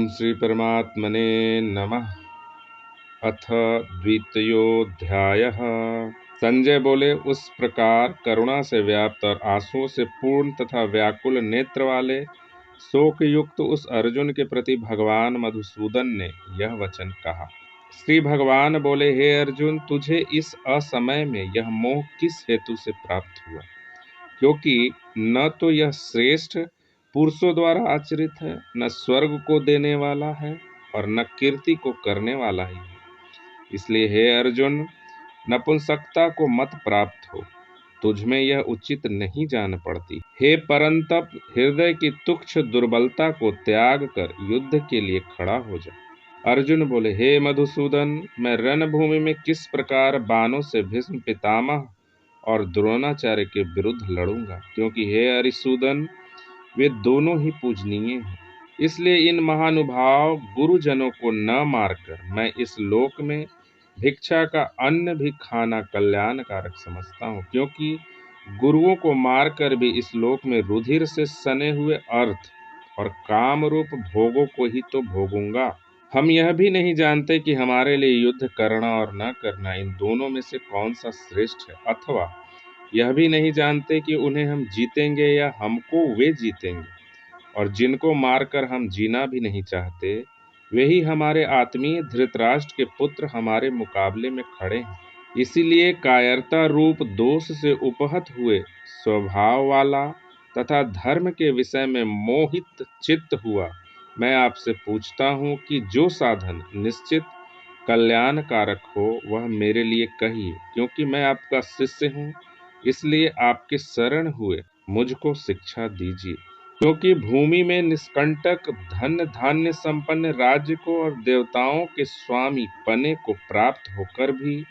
ओम श्री परमात्मने नमः। अथ द्वितीयोऽध्यायः। संजय बोले, उस प्रकार करुणा से व्याप्त और आंसुओं से पूर्ण तथा व्याकुल नेत्र वाले शोक युक्त उस अर्जुन के प्रति भगवान मधुसूदन ने यह वचन कहा। श्री भगवान बोले, हे अर्जुन, तुझे इस असमय में यह मोह किस हेतु से प्राप्त हुआ? क्योंकि न तो यह श्रेष्ठ पुरुषों द्वारा आचरित है, न स्वर्ग को देने वाला है और न कीर्ति को करने वाला ही है। इसलिए हे अर्जुन, नपुंसकता को मत प्राप्त हो, तुझमें यह उचित नहीं जान पड़ती। हे परंतप, हृदय की तुच्छ दुर्बलता को त्याग कर युद्ध के लिए खड़ा हो जा। अर्जुन बोले, हे मधुसूदन, मैं रणभूमि में किस प्रकार बाणों से भीष्म पितामह और द्रोणाचार्य के विरुद्ध लड़ूंगा? क्योंकि हे अरिसूदन, वे दोनों ही पूजनीय हैं। इसलिए इन महानुभाव गुरुजनों को न मारकर मैं इस लोक में भिक्षा का अन्न भी खाना कल्याणकारक समझता हूँ, क्योंकि गुरुओं को मारकर भी इस लोक में रुधिर से सने हुए अर्थ और काम रूप भोगों को ही तो भोगूंगा। हम यह भी नहीं जानते कि हमारे लिए युद्ध करना और न करना, इन दोनों में से कौन सा श्रेष्ठ है, अथवा यह भी नहीं जानते कि उन्हें हम जीतेंगे या हमको वे जीतेंगे। और जिनको मारकर हम जीना भी नहीं चाहते, वे ही हमारे आत्मीय धृतराष्ट्र के पुत्र हमारे मुकाबले में खड़े हैं। इसीलिए कायरता रूप दोष से उपहत हुए स्वभाव वाला तथा धर्म के विषय में मोहित चित्त हुआ मैं आपसे पूछता हूँ कि जो साधन निश्चित कल्याणकारक हो वह मेरे लिए कहिए, क्योंकि मैं आपका शिष्य हूँ। इसलिए आपके शरण हुए मुझको शिक्षा दीजिए। क्योंकि भूमि में निष्कंटक धन धान्य संपन्न राज्य को और देवताओं के स्वामी पने को प्राप्त होकर भी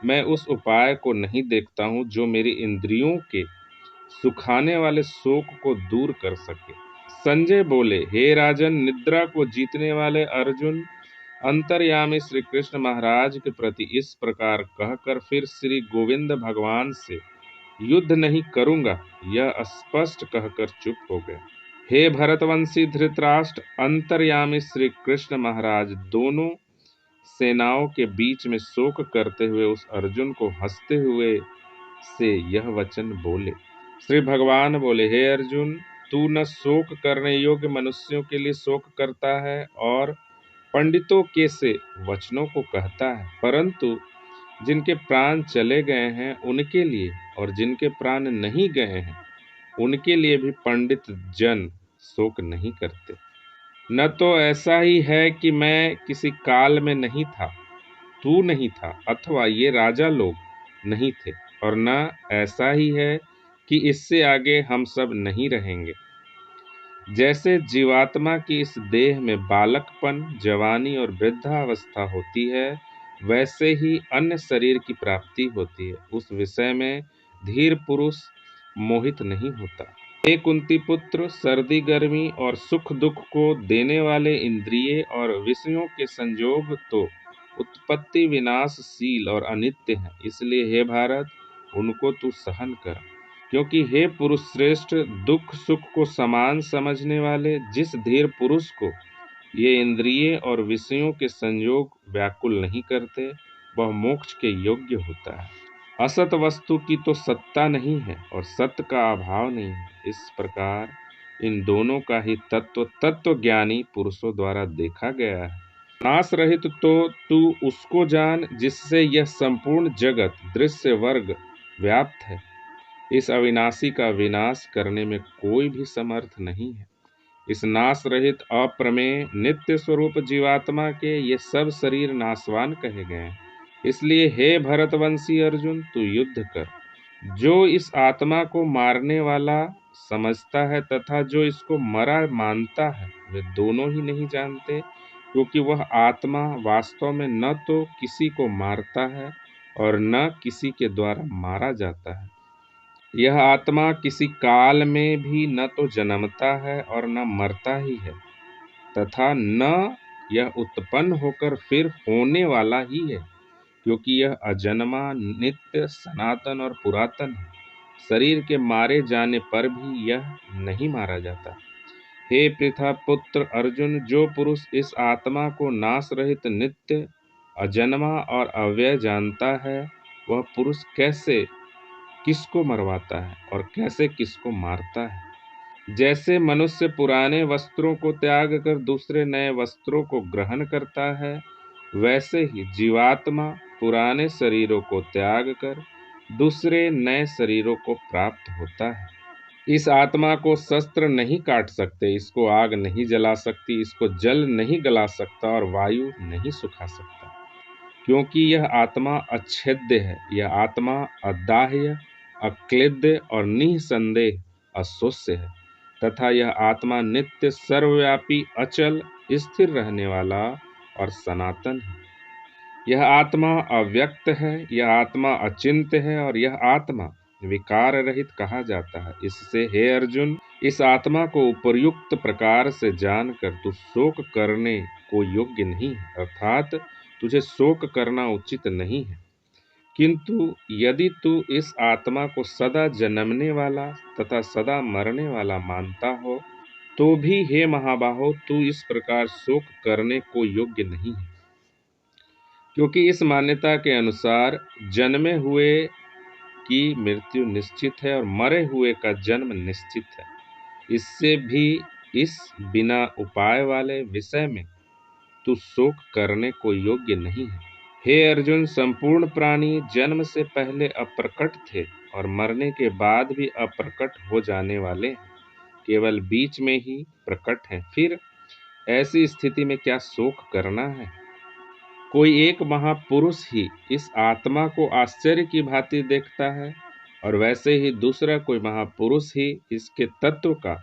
मैं उस उपाय को नहीं देखता हूँ जो मेरी इंद्रियों के सुखाने वाले शोक को दूर कर सके। संजय बोले, हे राजन, निद्रा को जीतने वाले अर्जुन अंतर्यामी श्री कृष्ण महाराज के प्रति इस प्रकार कहकर फिर श्री गोविंद भगवान से युद्ध नहीं करूंगा यह स्पष्ट कहकर चुप हो गए। हे भरतवंशी धृतराष्ट्र, अंतर्यामी श्री कृष्ण महाराज दोनों सेनाओं के बीच में शोक करते हुए उस अर्जुन को हंसते हुए से यह वचन बोले। श्री भगवान बोले, हे अर्जुन, तू न शोक करने योग्य मनुष्यों के लिए शोक करता है और पंडितों के से वचनों को कहता है, परंतु जिनके प्राण चले गए हैं उनके लिए और जिनके प्राण नहीं गए हैं उनके लिए भी पंडित जन शोक नहीं करते। न तो ऐसा ही है कि मैं किसी काल में नहीं था, तू नहीं था, अथवा ये राजा लोग नहीं थे, और न ऐसा ही है कि इससे आगे हम सब नहीं रहेंगे। जैसे जीवात्मा की इस देह में बालकपन, जवानी और वृद्धावस्था होती है, वैसे ही अन्य शरीर की प्राप्ति होती है। उस विषय में धीर पुरुष मोहित नहीं होता। हे कुंती पुत्र, सर्दी गर्मी और सुख दुख को देने वाले इंद्रिय और विषयों के संयोग तो उत्पत्ति विनाशशील और अनित्य हैं। इसलिए हे भारत, उनको तू सहन कर। क्योंकि हे पुरुष श्रेष्ठ, दुख सुख को समान समझने वाले जिस धीर पुरुष को ये इंद्रिय और विषयों के संयोग व्याकुल नहीं करते, वह मोक्ष के योग्य होता है। असत वस्तु की तो सत्ता नहीं है और सत्य का अभाव नहीं है। इस प्रकार इन दोनों का ही तत्व ज्ञानी पुरुषों द्वारा देखा गया है। नाश रहित तो तू उसको जान जिससे यह संपूर्ण जगत दृश्य वर्ग व्याप्त है। इस अविनाशी का विनाश करने में कोई भी समर्थ नहीं है। इस नाश रहित अप्रमेय नित्य स्वरूप जीवात्मा के ये सब शरीर नाशवान कहे गए हैं। इसलिए हे भरतवंशी अर्जुन, तू युद्ध कर। जो इस आत्मा को मारने वाला समझता है तथा जो इसको मरा मानता है, वे दोनों ही नहीं जानते, क्योंकि वह आत्मा वास्तव में न तो किसी को मारता है और न किसी के द्वारा मारा जाता है। यह आत्मा किसी काल में भी न तो जन्मता है और न मरता ही है, तथा न यह उत्पन्न होकर फिर होने वाला ही है, क्योंकि यह अजन्मा, नित्य, सनातन और पुरातन है। शरीर के मारे जाने पर भी यह नहीं मारा जाता। हे पृथा पुत्र अर्जुन, जो पुरुष इस आत्मा को नाश रहित, नित्य, अजन्मा और अव्यय जानता है, वह पुरुष कैसे किसको मरवाता है और कैसे किसको मारता है। जैसे मनुष्य पुराने वस्त्रों को त्याग कर दूसरे नए वस्त्रों को ग्रहण करता है, वैसे ही जीवात्मा पुराने शरीरों को त्याग कर दूसरे नए शरीरों को प्राप्त होता है। इस आत्मा को शस्त्र नहीं काट सकते, इसको आग नहीं जला सकती, इसको जल नहीं गला सकता और वायु नहीं सुखा सकता, क्योंकि यह आत्मा अच्छेद्य है। यह आत्मा अदाह्य, अक्लेद्य और निःसंदेह अशोष्य है, तथा यह आत्मा नित्य, सर्वव्यापी, अचल, स्थिर रहने वाला और सनातन है। यह आत्मा अव्यक्त है, यह आत्मा अचिंत्य है और यह आत्मा विकार रहित कहा जाता है। इससे हे अर्जुन, इस आत्मा को उपर्युक्त प्रकार से जानकर तू शोक करने को योग्य नहीं है, अर्थात तुझे शोक करना उचित नहीं है। किंतु यदि तू इस आत्मा को सदा जन्मने वाला तथा सदा मरने वाला मानता हो, तो भी हे महाबाहो, तू इस प्रकार शोक करने को योग्य नहीं है, क्योंकि इस मान्यता के अनुसार जन्मे हुए की मृत्यु निश्चित है और मरे हुए का जन्म निश्चित है। इससे भी इस बिना उपाय वाले विषय में तू शोक करने को योग्य नहीं है। हे अर्जुन, संपूर्ण प्राणी जन्म से पहले अप्रकट थे और मरने के बाद भी अप्रकट हो जाने वाले हैं, केवल बीच में ही प्रकट हैं। फिर ऐसी स्थिति में क्या शोक करना है? कोई एक महापुरुष ही इस आत्मा को आश्चर्य की भांति देखता है और वैसे ही दूसरा कोई महापुरुष ही इसके तत्व का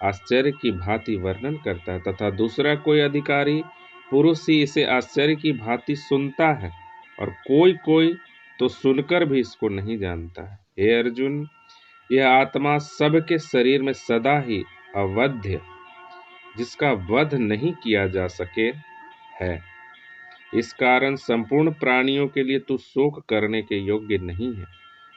आश्चर्य की भांति वर्णन करता है, तथा दूसरा कोई अधिकारी पुरुष ही इसे आश्चर्य की भांति सुनता है और कोई कोई तो सुनकर भी इसको नहीं जानता है। हे अर्जुन, यह आत्मा सबके शरीर में सदा ही अवध्य, जिसका वध नहीं किया जा सके, है। इस कारण संपूर्ण प्राणियों के लिए तू शोक करने के योग्य नहीं है,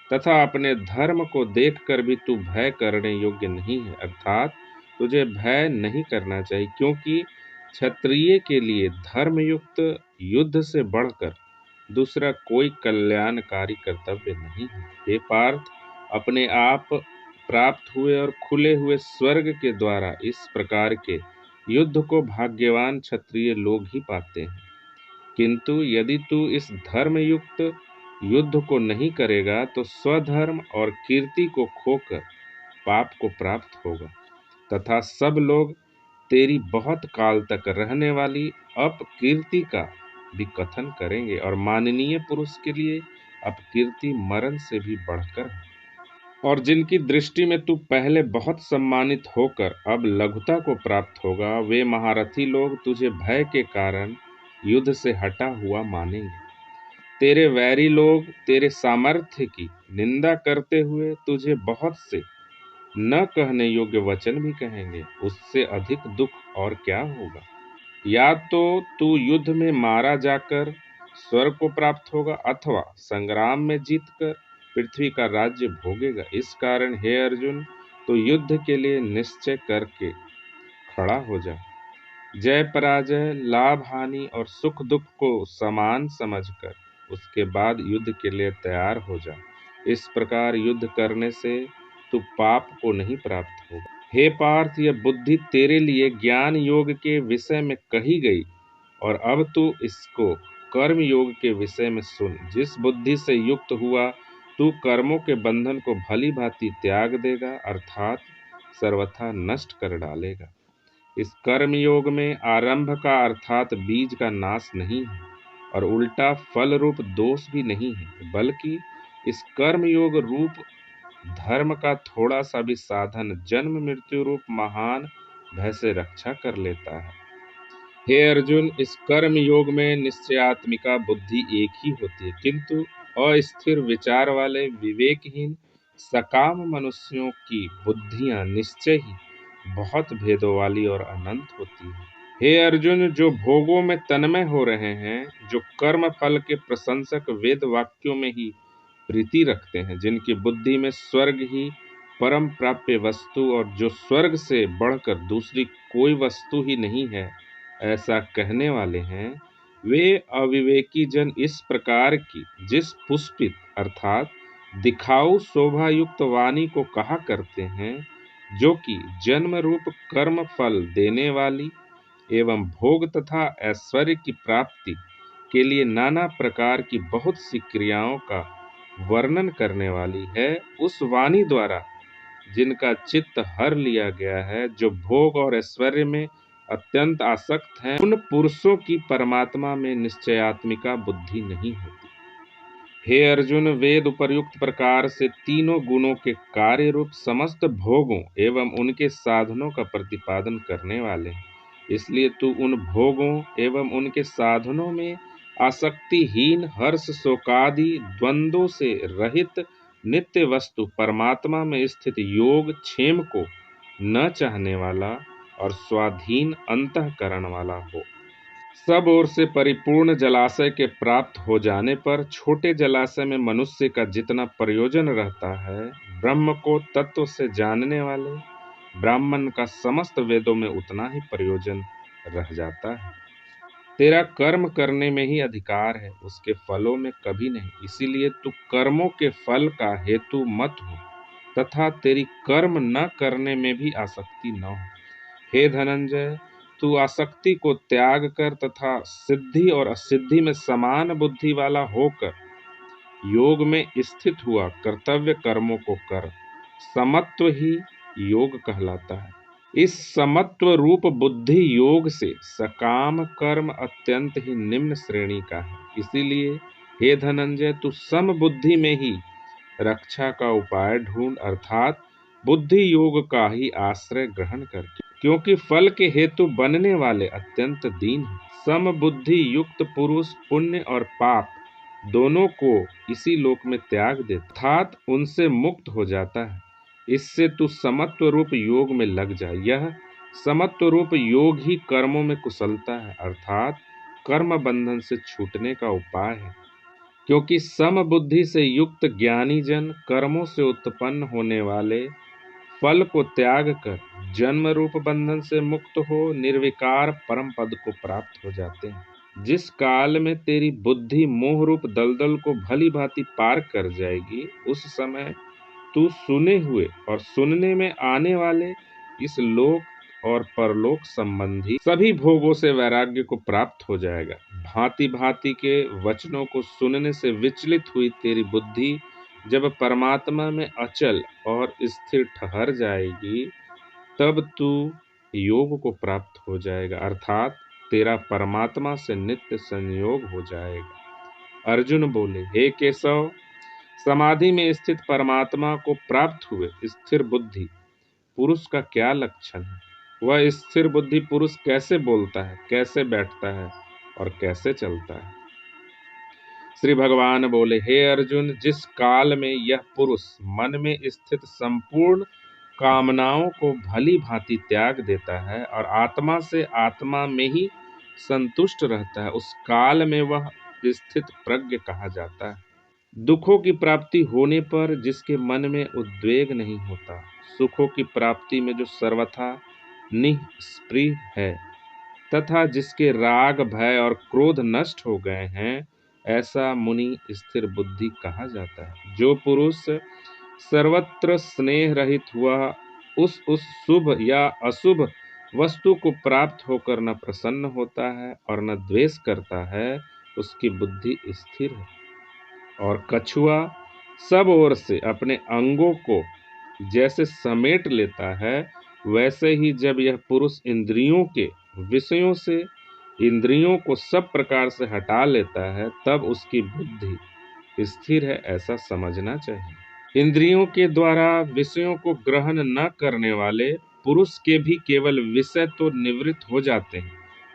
तथा अपने धर्म को देखकर भी तू भय करने योग्य नहीं है, अर्थात तुझे भय नहीं करना चाहिए, क्योंकि क्षत्रिय के लिए धर्मयुक्त युद्ध से बढ़कर दूसरा कोई कल्याणकारी कर्तव्य नहीं है। हे पार्थ, अपने आप प्राप्त हुए और खुले हुए स्वर्ग के द्वारा इस प्रकार के युद्ध को भाग्यवान क्षत्रिय लोग ही पाते हैं। किंतु यदि तू इस धर्मयुक्त युद्ध को नहीं करेगा तो स्वधर्म और कीर्ति को खोकर पाप को प्राप्त होगा, तथा सब लोग तेरी बहुत काल तक रहने वाली अपकीर्ति का भी कथन करेंगे, और माननीय पुरुष के लिए अपकीर्ति मरण से भी बढ़कर है। और जिनकी दृष्टि में तू पहले बहुत सम्मानित होकर अब लघुता को प्राप्त होगा, वे महारथी लोग तुझे भय के कारण युद्ध से हटा हुआ मानेंगे। तेरे वैरी लोग तेरे सामर्थ्य की निंदा करते हुए तुझे बहुत से न कहने योग्य वचन भी कहेंगे। उससे अधिक दुख और क्या होगा? या तो तू युद्ध में मारा जाकर स्वर्ग को प्राप्त होगा, अथवा संग्राम में जीतकर पृथ्वी का राज्य भोगेगा। इस कारण हे अर्जुन, तो युद्ध के लिए निश्चय करके खड़ा हो जा। जय पराजय, लाभ हानि और सुख दुख को समान समझकर उसके बाद युद्ध के लिए तैयार हो जा। इस प्रकार युद्ध करने से तू पाप को नहीं प्राप्त होगा। हे पार्थ, यह बुद्धि तेरे लिए ज्ञान योग के विषय में कही गई, और अब तू इसको कर्म योग के विषय में सुन। जिस बुद्धि से युक्त हुआ तू कर्मों के बंधन को भली भांति त्याग देगा, अर्थात सर्वथा नष्ट कर डालेगा। इस कर्म योग में आरंभ का अर्थात बीज का नाश नहीं है, और उल्टा फल रूप दोष भी नहीं है, बल्कि इस कर्म योग रूप धर्म का थोड़ा सा भी साधन जन्म मृत्यु रूप महान भय से रक्षा कर लेता है। हे अर्जुन, इस कर्म योग में निश्चयात्मिका बुद्धि एक ही होती है, किंतु अस्थिर विचार वाले विवेकहीन सकाम मनुष्यों की बुद्धियां निश्चय ही बहुत भेदों वाली और अनंत होती है। हे अर्जुन, जो भोगों में तन्मय हो रहे हैं, जो कर्म फल के प्रशंसक वेद वाक्यों में ही प्रीति रखते हैं, जिनकी बुद्धि में स्वर्ग ही परम प्राप्य वस्तु और जो स्वर्ग से बढ़कर दूसरी कोई वस्तु ही नहीं है, ऐसा कहने वाले हैं, वे अविवेकी जन इस प्रकार की जिस पुष्पित अर्थात दिखाऊ शोभायुक्त वाणी को कहा करते हैं, जो कि जन्म रूप कर्म फल देने वाली एवं भोग तथा ऐश्वर्य की प्राप्ति के लिए नाना प्रकार की बहुत सी क्रियाओं का वर्णन करने वाली है, उस वाणी द्वारा जिनका चित्त हर लिया गया है, जो भोग और ऐश्वर्य में अत्यंत आसक्त हैं, उन पुरुषों की परमात्मा में निश्चयात्मिका बुद्धि नहीं होती। हे अर्जुन, वेद उपर्युक्त प्रकार से तीनों गुणों के कार्य रूप समस्त भोगों एवं उनके साधनों का प्रतिपादन करने वाले हैं। इसलिए तू उन भोगों एवं उनके साधनों में आसक्तिहीन हर्ष शोकादि द्वंद्वों से रहित नित्य वस्तु परमात्मा में स्थित योग क्षेम को न चाहने वाला और स्वाधीन अंतःकरण वाला हो। सब ओर से परिपूर्ण जलाशय के प्राप्त हो जाने पर छोटे जलाशय में मनुष्य का जितना प्रयोजन रहता है, ब्रह्म को तत्व से जानने वाले ब्राह्मण का समस्त वेदों में उतना ही प्रयोजन रह जाता है। तेरा कर्म करने में ही अधिकार है, उसके फलों में कभी नहीं। इसीलिए तू कर्मों के फल का हेतु मत हो तथा तेरी कर्म न करने में भी आसक्ति न हो। हे धनंजय, तू आसक्ति को त्याग कर तथा सिद्धि और असिद्धि में समान बुद्धि वाला होकर योग में स्थित हुआ कर्तव्य कर्मों को कर। समत्व ही योग कहलाता है। इस समत्व रूप बुद्धि योग से सकाम कर्म अत्यंत ही निम्न श्रेणी का है। इसीलिए हे धनंजय, तू सम बुद्धि में ही रक्षा का उपाय ढूंढ, अर्थात बुद्धि योग का ही आश्रय ग्रहण कर, क्योंकि फल के हेतु बनने वाले अत्यंत दीन हैं। सम बुद्धि युक्त पुरुष पुण्य और पाप दोनों को इसी लोक में त्याग देता, अर्थात उनसे मुक्त हो जाता है। इससे तू समत्व रूप योग में लग जा। यह समत्व रूप योग ही कर्मों में कुशलता है, अर्थात कर्म बंधन से छूटने का उपाय है। क्योंकि सम बुद्धि से युक्त ज्ञानी जन कर्मों से उत्पन्न होने वाले फल को त्याग कर जन्म रूप बंधन से मुक्त हो निर्विकार परम पद को प्राप्त हो जाते हैं। जिस काल में तेरी बुद्धि मोह रूप दलदल को भली भांति पार कर जाएगी, उस समय तू सुने हुए और सुनने में आने वाले इस लोक और परलोक संबंधी सभी भोगों से वैराग्य को प्राप्त हो जाएगा। भांति भांति के वचनों को सुनने से विचलित हुई तेरी बुद्धि जब परमात्मा में अचल और स्थिर ठहर जाएगी, तब तू योग को प्राप्त हो जाएगा, अर्थात तेरा परमात्मा से नित्य संयोग हो जाएगा। अर्जुन बोले, हे केशव, समाधि में स्थित परमात्मा को प्राप्त हुए स्थिर बुद्धि पुरुष का क्या लक्षण है? वह स्थिर बुद्धि पुरुष कैसे बोलता है, कैसे बैठता है और कैसे चलता है? श्री भगवान बोले, हे अर्जुन, जिस काल में यह पुरुष मन में स्थित संपूर्ण कामनाओं को भली भांति त्याग देता है और आत्मा से आत्मा में ही संतुष्ट रहता है, उस काल में वह स्थित प्रज्ञ कहा जाता है। दुखों की प्राप्ति होने पर जिसके मन में उद्वेग नहीं होता, सुखों की प्राप्ति में जो सर्वथा निष्प्रिय है तथा जिसके राग भय और क्रोध नष्ट हो गए हैं, ऐसा मुनि स्थिर बुद्धि कहा जाता है। जो पुरुष सर्वत्र स्नेह रहित हुआ उस शुभ या अशुभ वस्तु को प्राप्त होकर न प्रसन्न होता है और न द्वेष करता है, उसकी बुद्धि स्थिर है। और कछुआ सब ओर से अपने अंगों को जैसे समेट लेता है, वैसे ही जब यह पुरुष इंद्रियों के विषयों से इंद्रियों को सब प्रकार से हटा लेता है, तब उसकी बुद्धि स्थिर है, ऐसा समझना चाहिए। इंद्रियों के द्वारा विषयों को ग्रहण न करने वाले पुरुष के भी केवल विषय तो निवृत्त हो जाते हैं,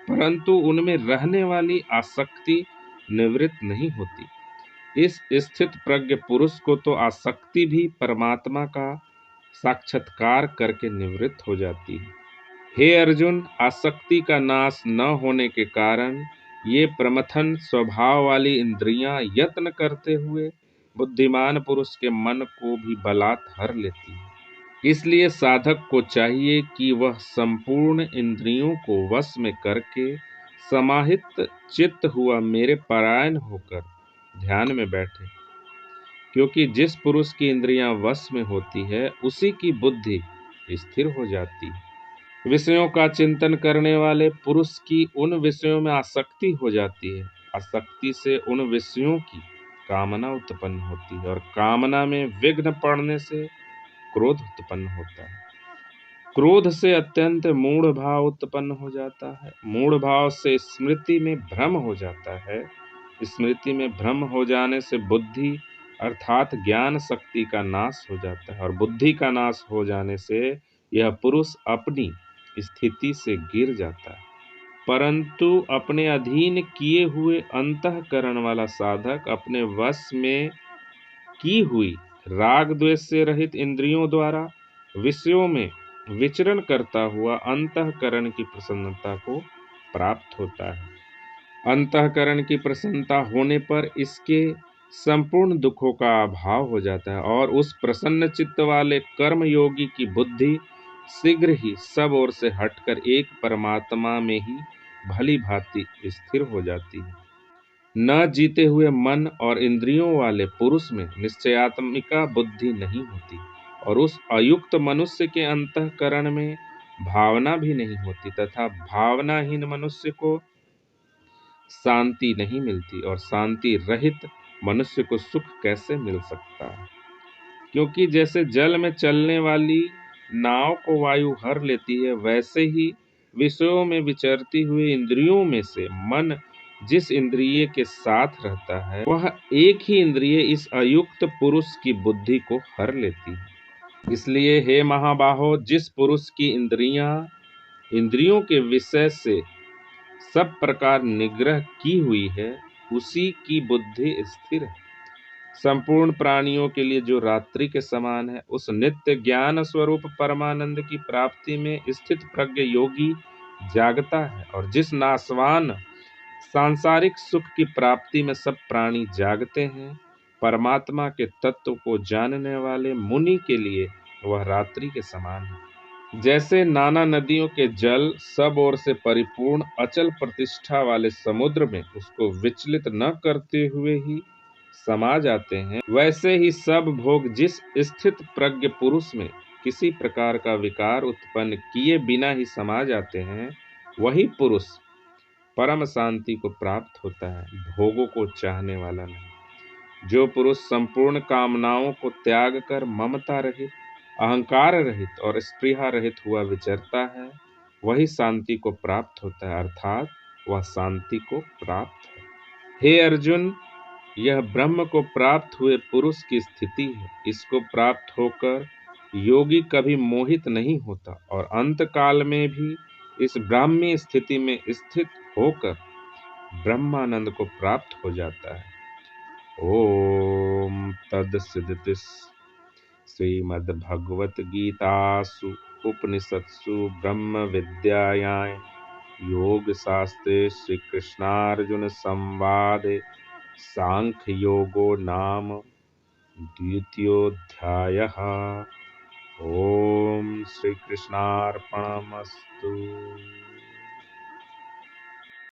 परंतु उनमें रहने वाली आसक्ति निवृत्त नहीं होती। इस स्थित प्रज्ञ पुरुष को तो आसक्ति भी परमात्मा का साक्षात्कार करके निवृत्त हो जाती है। हे अर्जुन, आसक्ति का नाश न होने के कारण ये प्रमथन स्वभाव वाली इंद्रियां यत्न करते हुए बुद्धिमान पुरुष के मन को भी बलात् हर लेती है। इसलिए साधक को चाहिए कि वह संपूर्ण इंद्रियों को वश में करके समाहित चित्त हुआ मेरे परायण होकर ध्यान में बैठे, क्योंकि जिस पुरुष की इंद्रियां वश में होती है उसी की बुद्धि स्थिर हो जाती है। विषयों का चिंतन करने वाले पुरुष की उन विषयों में आसक्ति हो जाती है। आसक्ति से उन विषयों की कामना उत्पन्न होती है और कामना में विघ्न पड़ने से क्रोध उत्पन्न होता है। क्रोध से अत्यंत मूढ़ भाव उत्पन्न हो जाता है। मूढ़ भाव से स्मृति में भ्रम हो जाता है। स्मृति में भ्रम हो जाने से बुद्धि अर्थात ज्ञान शक्ति का नाश हो जाता है और बुद्धि का नाश हो जाने से यह पुरुष अपनी स्थिति से गिर जाता है। परंतु अपने अधीन किए हुए अंतःकरण वाला साधक अपने वश में की हुई राग द्वेष से रहित इंद्रियों द्वारा विषयों में विचरण करता हुआ अंतःकरण की प्रसन्नता को प्राप्त होता है। अंतःकरण की प्रसन्नता होने पर इसके संपूर्ण दुखों का अभाव हो जाता है और उस प्रसन्न चित्त वाले कर्म योगी की बुद्धि शीघ्र ही सब ओर से हटकर एक परमात्मा में ही भली भांति स्थिर हो जाती है। न जीते हुए मन और इंद्रियों वाले पुरुष में निश्चयात्मिका बुद्धि नहीं होती और उस अयुक्त मनुष्य के अंतःकरण में भावना भी नहीं होती तथा भावनाहीन मनुष्य को शांति नहीं मिलती और शांति रहित मनुष्य को सुख कैसे मिल सकता है। क्योंकि जैसे जल में चलने वाली नाव को वायु हर लेती है, वैसे ही विषयों में विचरती हुई इंद्रियों में से मन जिस इंद्रिय के साथ रहता है वह एक ही इंद्रिय इस अयुक्त पुरुष की बुद्धि को हर लेती है। इसलिए हे महाबाहो, जिस पुरुष की इंद्रियों के विषय से सब प्रकार निग्रह की हुई है उसी की बुद्धि स्थिर है। संपूर्ण प्राणियों के लिए जो रात्रि के समान है, उस नित्य ज्ञान स्वरूप परमानंद की प्राप्ति में स्थित प्रज्ञ योगी जागता है और जिस नाशवान सांसारिक सुख की प्राप्ति में सब प्राणी जागते हैं, परमात्मा के तत्व को जानने वाले मुनि के लिए वह रात्रि के समान है। जैसे नाना नदियों के जल सब ओर से परिपूर्ण अचल प्रतिष्ठा वाले समुद्र में उसको विचलित न करते हुए ही समा जाते हैं, वैसे ही सब भोग जिस स्थित प्रज्ञ पुरुष में किसी प्रकार का विकार उत्पन्न किए बिना ही समा जाते हैं, वही पुरुष परम शांति को प्राप्त होता है, भोगों को चाहने वाला नहीं। जो पुरुष संपूर्ण कामनाओं को त्याग कर ममता रहित, अहंकार रहित और स्पृहा रहित हुआ विचरता है, वही शांति को प्राप्त होता है, अर्थात वह शांति को प्राप्त है। हे अर्जुन, यह ब्रह्म को प्राप्त हुए पुरुष की स्थिति है। इसको प्राप्त होकर योगी कभी मोहित नहीं होता और अंत काल में भी इस ब्राह्मी स्थिति में स्थित होकर ब्रह्मानंद को प्राप्त हो जाता है। ओम तत्सदिति। श्रीमद्भगवत गीतासु उपनिषत्सु ब्रह्म विद्यायां योग शास्त्रे श्री कृष्णार्जुन संवादे सांख्य योगो नाम द्वितीयोऽध्यायः। ओम श्री कृष्णार्पणमस्तु।